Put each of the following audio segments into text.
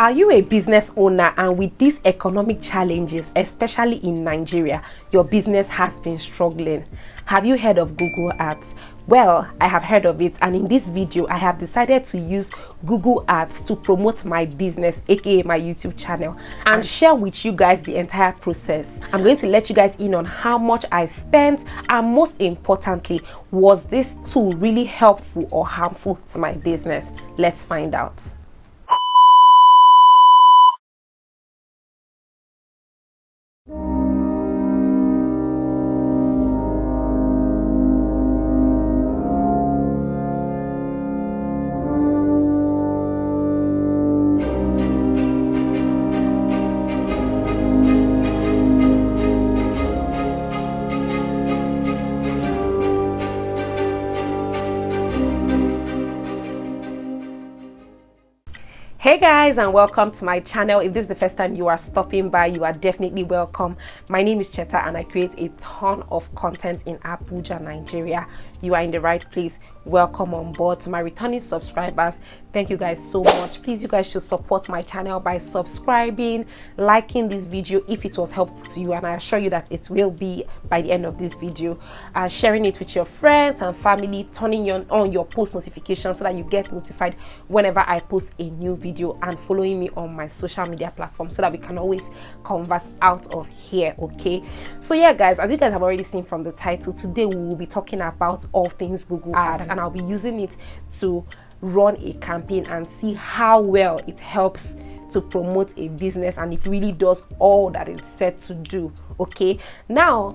Are you a business owner and with these economic challenges, especially in Nigeria, your business has been struggling? Have you heard of Google Ads? Well, I have heard of it, and in this video, I have decided to use Google Ads to promote my business, aka my YouTube channel, and share with you guys the entire process. I'm going to let you guys in on how much I spent, and most importantly, was this tool really helpful or harmful to my business? Let's find out. Hey guys, and welcome to my channel. If this is the first time you are stopping by, you are definitely welcome. My name is Cheta and I create a ton of content in Abuja, Nigeria. You are in the right place. Welcome on board. To my returning subscribers, thank you guys so much. Please, you guys should support my channel by subscribing, liking this video if it was helpful to you, and I assure you that it will be by the end of this video. Sharing it with your friends and family, turning on your post notifications so that you get notified whenever I post a new video, and following me on my social media platforms so that we can always converse out of here. Okay, so yeah guys, as you guys have already seen from the title, today we will be talking about all things Google Ads, and I'll be using it to run a campaign and see how well it helps to promote a business and it really does all that it's set to do. Okay, now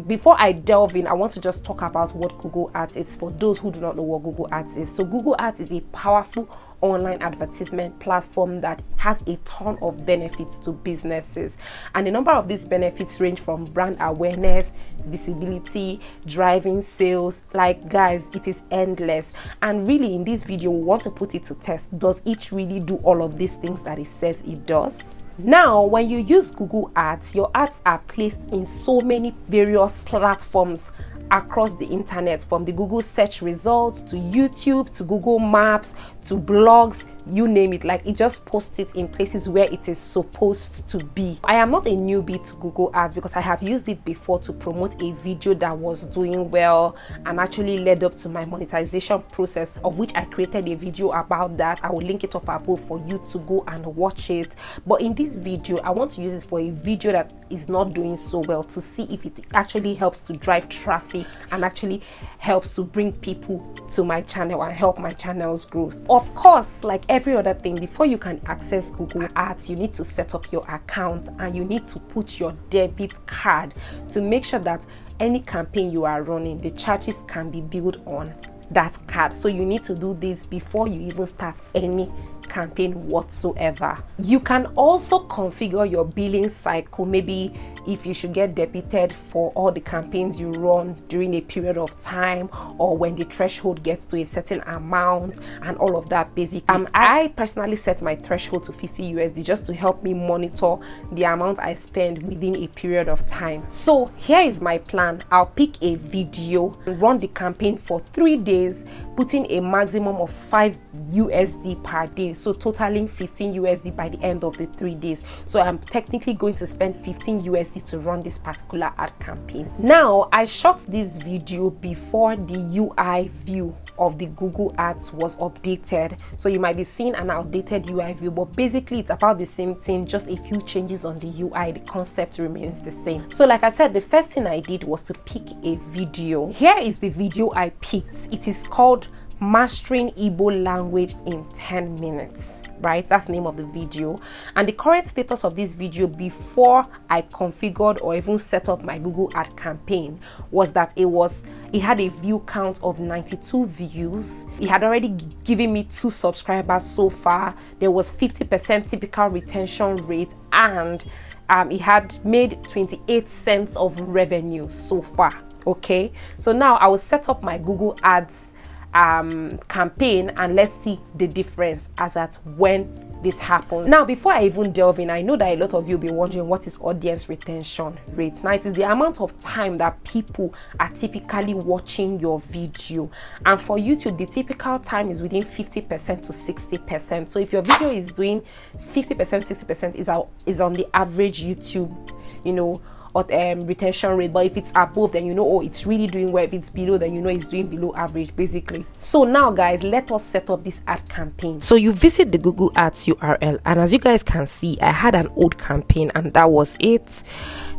before I delve in, I want to just talk about what Google Ads is for those who do not know what Google Ads is. So Google Ads is a powerful online advertisement platform that has a ton of benefits to businesses, and a number of these benefits range from brand awareness, visibility, driving sales. Like guys, it is endless, and really in this video we want to put it to test. Does it really do all of these things that it says it does? Now, when you use Google Ads, your ads are placed in so many various platforms across the internet, from the Google search results to YouTube to Google Maps to blogs, you name it. Like, it just posts it in places where it is supposed to be. I am not a newbie to Google Ads because I have used it before to promote a video that was doing well and actually led up to my monetization process, of which I created a video about that. I will link it up above for you to go and watch it. But in this video, I want to use it for a video that is not doing so well, to see if it actually helps to drive traffic and actually helps to bring people to my channel and help my channel's growth. Of course, like every other thing, before you can access Google Ads, you need to set up your account and you need to put your debit card to make sure that any campaign you are running, the charges can be billed on that card. So you need to do this before you even start any campaign whatsoever. You can also configure your billing cycle, maybe if you should get debited for all the campaigns you run during a period of time, or when the threshold gets to a certain amount and all of that. Basically, I personally set my threshold to 50 USD just to help me monitor the amount I spend within a period of time. So here is my plan. I'll pick a video and run the campaign for 3 days, putting a maximum of 5 USD per day, so totaling 15 USD by the end of the 3 days. So I'm technically going to spend 15 USD to run this particular ad campaign. Now, I shot this video before the UI view of the Google Ads was updated, so you might be seeing an outdated UI view, but basically it's about the same thing, just a few changes on the UI. The concept remains the same. So like I said, the first thing I did was to pick a video. Here is the video I picked. It is called Mastering Igbo Language in 10 Minutes. Right, that's the name of the video. And the current status of this video before I configured or even set up my Google ad campaign was that it had a view count of 92 views. It had already given me 2 subscribers so far. There was 50% typical retention rate, and it had made 28 cents of revenue so far. Okay, so now I will set up my Google Ads campaign and let's see the difference as at when this happens. Now, before I even delve in, I know that a lot of you will be wondering, what is audience retention rate? Now, it is the amount of time that people are typically watching your video, and for YouTube the typical time is within 50% to 60%. So if your video is doing 50%, 60% is on the average YouTube, you know, or retention rate. But if it's above, then you know, oh, it's really doing well. If it's below, then you know it's doing below average, basically. So now guys, let us set up this ad campaign. So you visit the Google Ads URL, and as you guys can see, I had an old campaign, and that was it.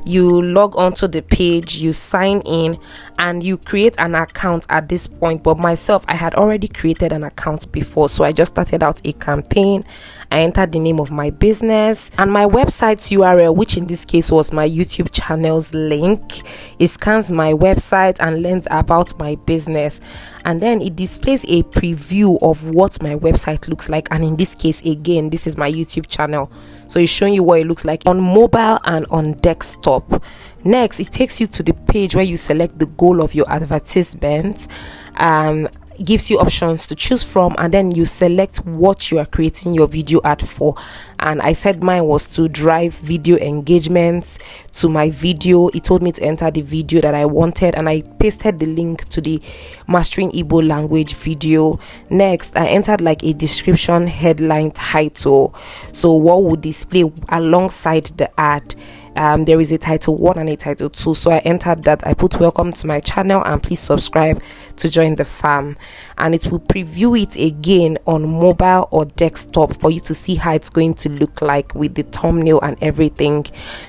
You log onto the page, you sign in, and you create an account at this point. But myself, I had already created an account before, so I just started out a campaign. I entered the name of my business and my website's URL, which in this case was my YouTube channel's link. It scans my website and learns about my business, and then it displays a preview of what my website looks like. And in this case, again, this is my YouTube channel, so it's showing you what it looks like on mobile and on desktop. Next, it takes you to the page where you select the goal of your advertisement. It gives you options to choose from, and then you select what you are creating your video ad for. And I said mine was to drive video engagements to my video. It told me to enter the video that I wanted, and I pasted the link to the Mastering Igbo Language video. Next, I entered like a description, headline, title, so what would display alongside the ad. There is a title 1 and a title 2, so I entered that. I put welcome to my channel and please subscribe to join the fam, and it will preview it again on mobile or desktop for you to see how it's going to look like with the thumbnail and everything.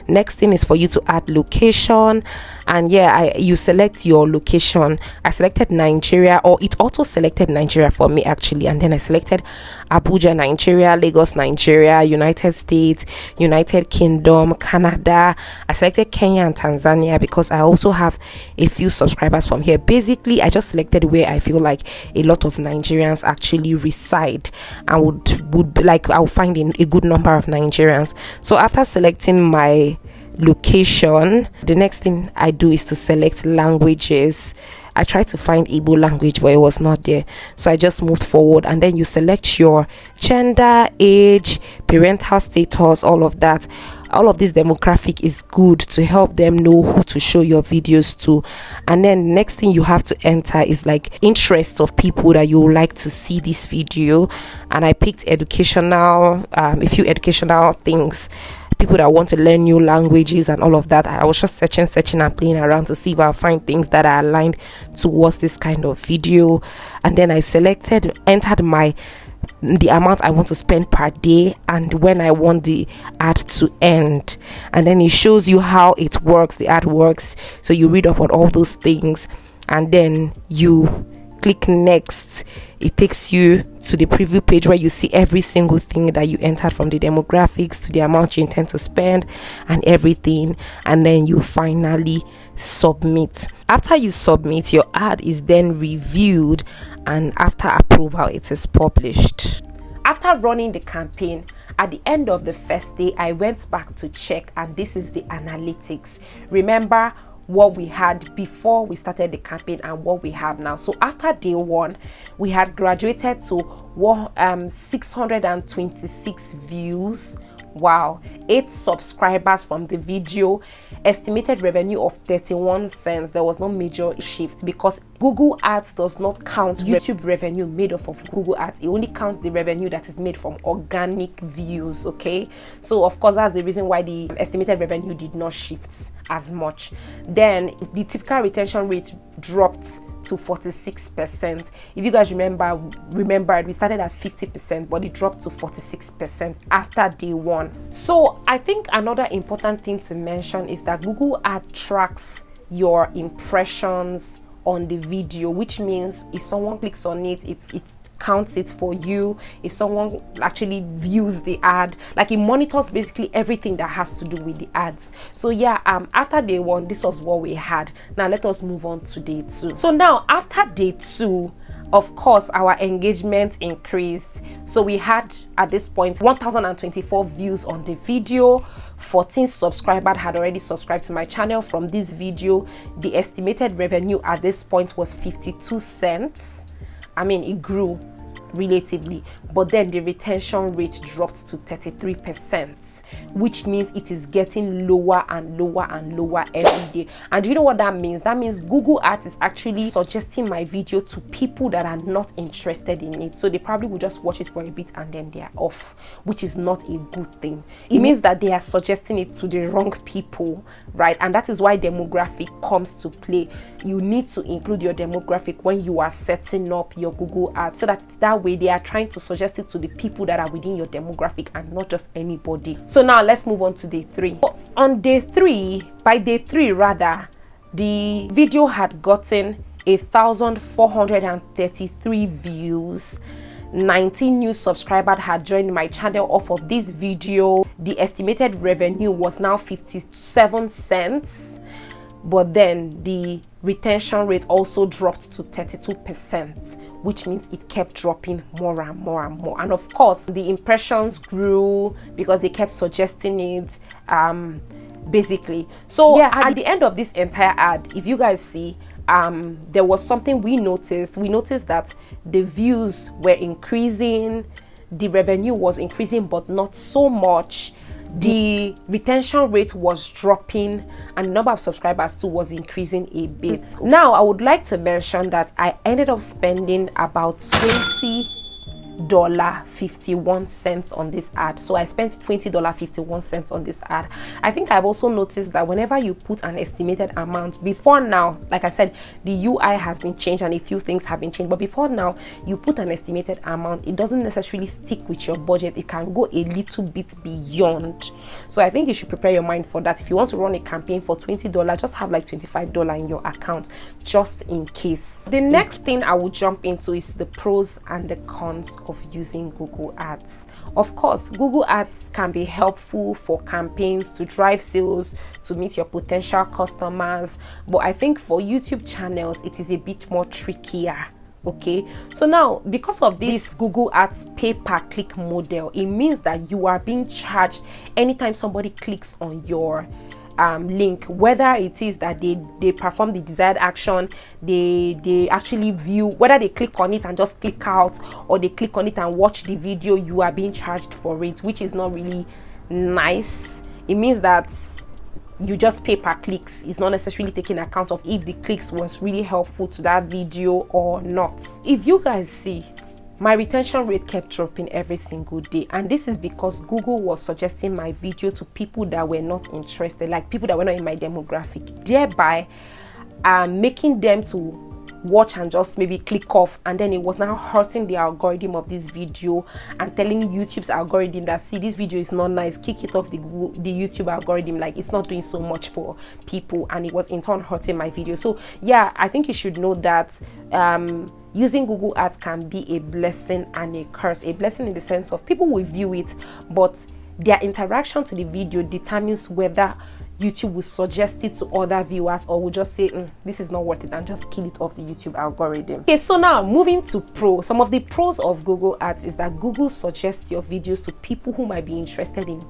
Next thing is for you to add location, and you select your location. I selected Nigeria, or it auto selected Nigeria for me actually, and then I selected Abuja, Nigeria, Lagos, Nigeria, United States, United Kingdom, Canada. I selected Kenya and Tanzania because I also have a few subscribers from here. Basically, I just selected where I feel like a lot of Nigerians actually reside, and would like I'll find a good number of Nigerians. So after selecting my location, the next thing I do is to select languages. I tried to find Igbo language, but it was not there, so I just moved forward. And then you select your gender, age, parental status, all of that. All of this demographic is good to help them know who to show your videos to. And then next thing you have to enter is like interest of people that you would like to see this video. And I picked educational, a few educational things, people that want to learn new languages and all of that. I was just searching and playing around to see if I'll find things that are aligned towards this kind of video. And then I entered the amount I want to spend per day and when I want the ad to end, and then it shows you how it works, the ad works. So you read up on all those things, and then you click next. It takes you to the preview page where you see every single thing that you entered, from the demographics to the amount you intend to spend and everything, and then you finally submit. After you submit, your ad is then reviewed, and after approval it is published. After running the campaign, at the end of the first day, I went back to check, and this is the analytics. Remember what we had before we started the campaign and what we have now. So after day 1, we had graduated to 626 views. Wow. 8 subscribers from the video, estimated revenue of 31 cents. There was no major shift because Google Ads does not count YouTube revenue made off of Google Ads. It only counts the revenue that is made from organic views. Okay, so of course that's the reason why the estimated revenue did not shift as much. Then the typical retention rate dropped to 46%. If you guys remember, we started at 50%, but it dropped to 46% after day 1. So I think another important thing to mention is that Google Ad tracks your impressions on the video, which means if someone clicks on it, it counts it for you. If someone actually views the ad, like it monitors basically everything that has to do with the ads. So yeah, after day 1, this was what we had. Now let us move on to day 2. So now after day 2, of course our engagement increased. So we had at this point 1024 views on the video. 14 subscribers had already subscribed to my channel from this video. The estimated revenue at this point was 52 cents. I mean, it grew relatively, but then the retention rate dropped to 33%, which means it is getting lower and lower and lower every day. And do you know what that means? That means Google Ads is actually suggesting my video to people that are not interested in it, so they probably will just watch it for a bit and then they are off, which is not a good thing. It means that they are suggesting it to the wrong people, right? And that is why demographic comes to play. You need to include your demographic when you are setting up your Google Ads, so that it's that way they are trying to suggest it to the people that are within your demographic and not just anybody. So now let's move on to day 3. On day 3, by day 3 rather, the video had gotten 1,433 views. 19 new subscribers had joined my channel off of this video. The estimated revenue was now 57 cents, but then the retention rate also dropped to 32%, which means it kept dropping more and more and more. And of course, the impressions grew because they kept suggesting it, basically. So yeah, at the end of this entire ad, if you guys see, there was something we noticed. We noticed that the views were increasing, the revenue was increasing, but not so much. The retention rate was dropping, and the number of subscribers too was increasing a bit. Now, I would like to mention that I ended up spending about $20.51 on this ad. So I spent $20.51 on this ad. I think I've also noticed that whenever you put an estimated amount, before now, like I said, the UI has been changed and a few things have been changed, but before now, you put an estimated amount, it doesn't necessarily stick with your budget. It can go a little bit beyond. So I think you should prepare your mind for that. If you want to run a campaign for $20, just have like $25 in your account just in case. The next thing I will jump into is the pros and the cons of using Google Ads. Of course, Google Ads can be helpful for campaigns to drive sales, to meet your potential customers, but I think for YouTube channels it is a bit more trickier. Okay, so now because of this Google Ads pay-per-click model, it means that you are being charged anytime somebody clicks on your link, whether it is that they perform the desired action, they actually view, whether they click on it and just click out, or they click on it and watch the video, you are being charged for it, which is not really nice. It means that you just pay per clicks. It's not necessarily taking account of if the clicks was really helpful to that video or not. If you guys see, my retention rate kept dropping every single day, and this is because Google was suggesting my video to people that were not interested, like people that were not in my demographic, thereby making them to watch and just maybe click off, and then it was now hurting the algorithm of this video and telling YouTube's algorithm that, see, this video is not nice, kick it off the YouTube algorithm, like it's not doing so much for people, and it was in turn hurting my video. So yeah, I think you should know that using Google Ads can be a blessing and a curse. A blessing in the sense of people will view it, but their interaction to the video determines whether YouTube will suggest it to other viewers or will just say this is not worth it and just kill it off the YouTube algorithm. Okay, so now moving to pros. Some of the pros of Google Ads is that Google suggests your videos to people who might be interested in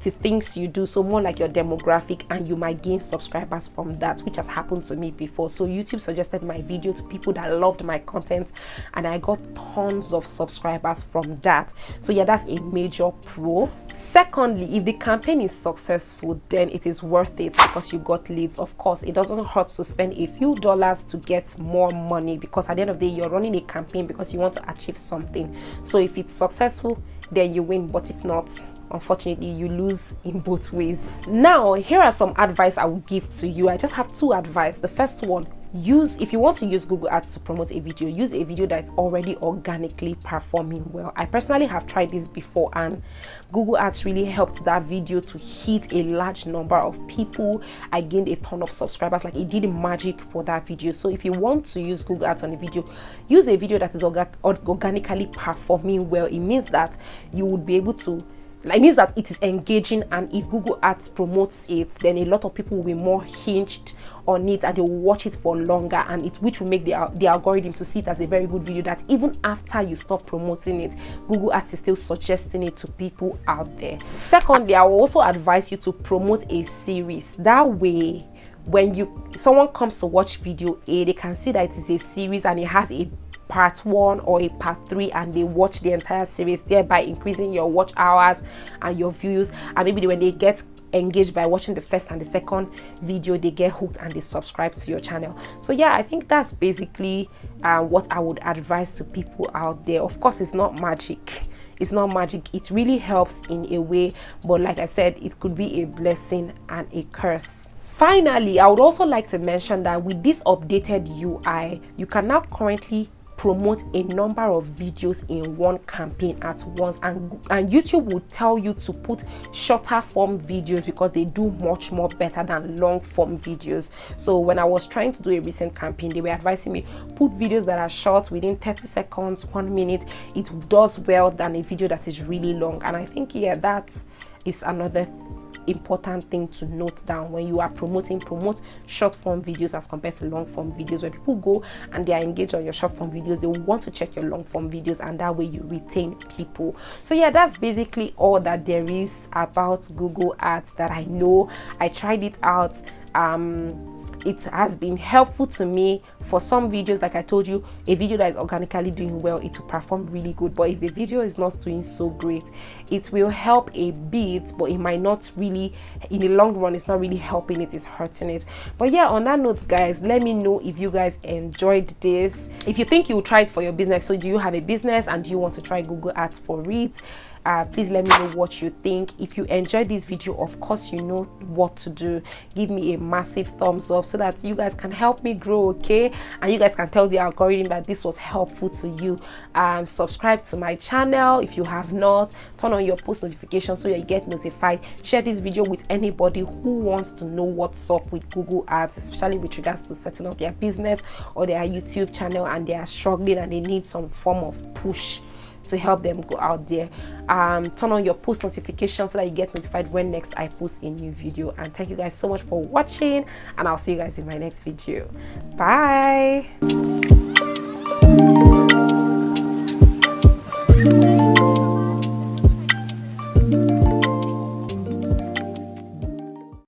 the things you do, so more like your demographic, and you might gain subscribers from that, which has happened to me before. So YouTube suggested my video to people that loved my content, and I got tons of subscribers from that. So yeah, that's a major pro. Secondly, if the campaign is successful, then it is worth it because you got leads. Of course, it doesn't hurt to spend a few dollars to get more money, because at the end of the day, you're running a campaign because you want to achieve something. So if it's successful, then you win, but if not, unfortunately, you lose in both ways. Now, here are some advice I will give to you. I just have two advice. The first one, if you want to use Google Ads to promote a video, use a video that's already organically performing well. I personally have tried this before, and Google Ads really helped that video to hit a large number of people. I gained a ton of subscribers, like it did magic for that video. So if you want to use Google Ads on a video, use a video that is organically performing well. It means that you would be able to, it means that it is engaging, and if Google Ads promotes it, then a lot of people will be more hinged on it and they will watch it for longer, and which will make the algorithm to see it as a very good video that even after you stop promoting it, Google Ads is still suggesting it to people out there. Secondly, I will also advise you to promote a series. That way, when someone comes to watch video A, they can see that it is a series and it has a part 1 or a part 3 and they watch the entire series, thereby increasing your watch hours and your views. And maybe when they get engaged by watching the first and the second video, they get hooked and they subscribe to your channel. So yeah, I think that's basically what I would advise to people out there. Of course, it's not magic. It's not magic. It really helps in a way, but like I said, it could be a blessing and a curse. Finally, I would also like to mention that with this updated UI, you can now currently promote a number of videos in one campaign at once, and YouTube will tell you to put shorter form videos because they do much more better than long form videos. So when I was trying to do a recent campaign, they were advising me put videos that are short, within 30 seconds, 1 minute. It does well than a video that is really long. And I think, yeah, that is another important thing to note down when you are promoting. Promote short form videos as compared to long form videos. When people go and they are engaged on your short form videos, they will want to check your long form videos, and that way you retain people. So yeah, that's basically all that there is about Google Ads that I know. I tried it out. It has been helpful to me for some videos. Like I told you, a video that is organically doing well, it will perform really good. But if a video is not doing so great, it will help a bit, but it might not really, in the long run, it's not really helping it, it's hurting it. But yeah, on that note, guys, let me know if you guys enjoyed this. If you think you will try it for your business, so do you have a business and do you want to try Google Ads for it? Please let me know what you think. If you enjoyed this video, of course you know what to do. Give me a massive thumbs up so that you guys can help me grow, okay? And you guys can tell the algorithm that this was helpful to you. Subscribe to my channel if you have not. Turn on your post notifications so you get notified. Share this video with anybody who wants to know what's up with Google Ads, especially with regards to setting up their business or their YouTube channel and they are struggling and they need some form of push to help them go out there. Turn on your post notifications so that you get notified when next I post a new video. And thank you guys so much for watching, and I'll see you guys in my next video. Bye.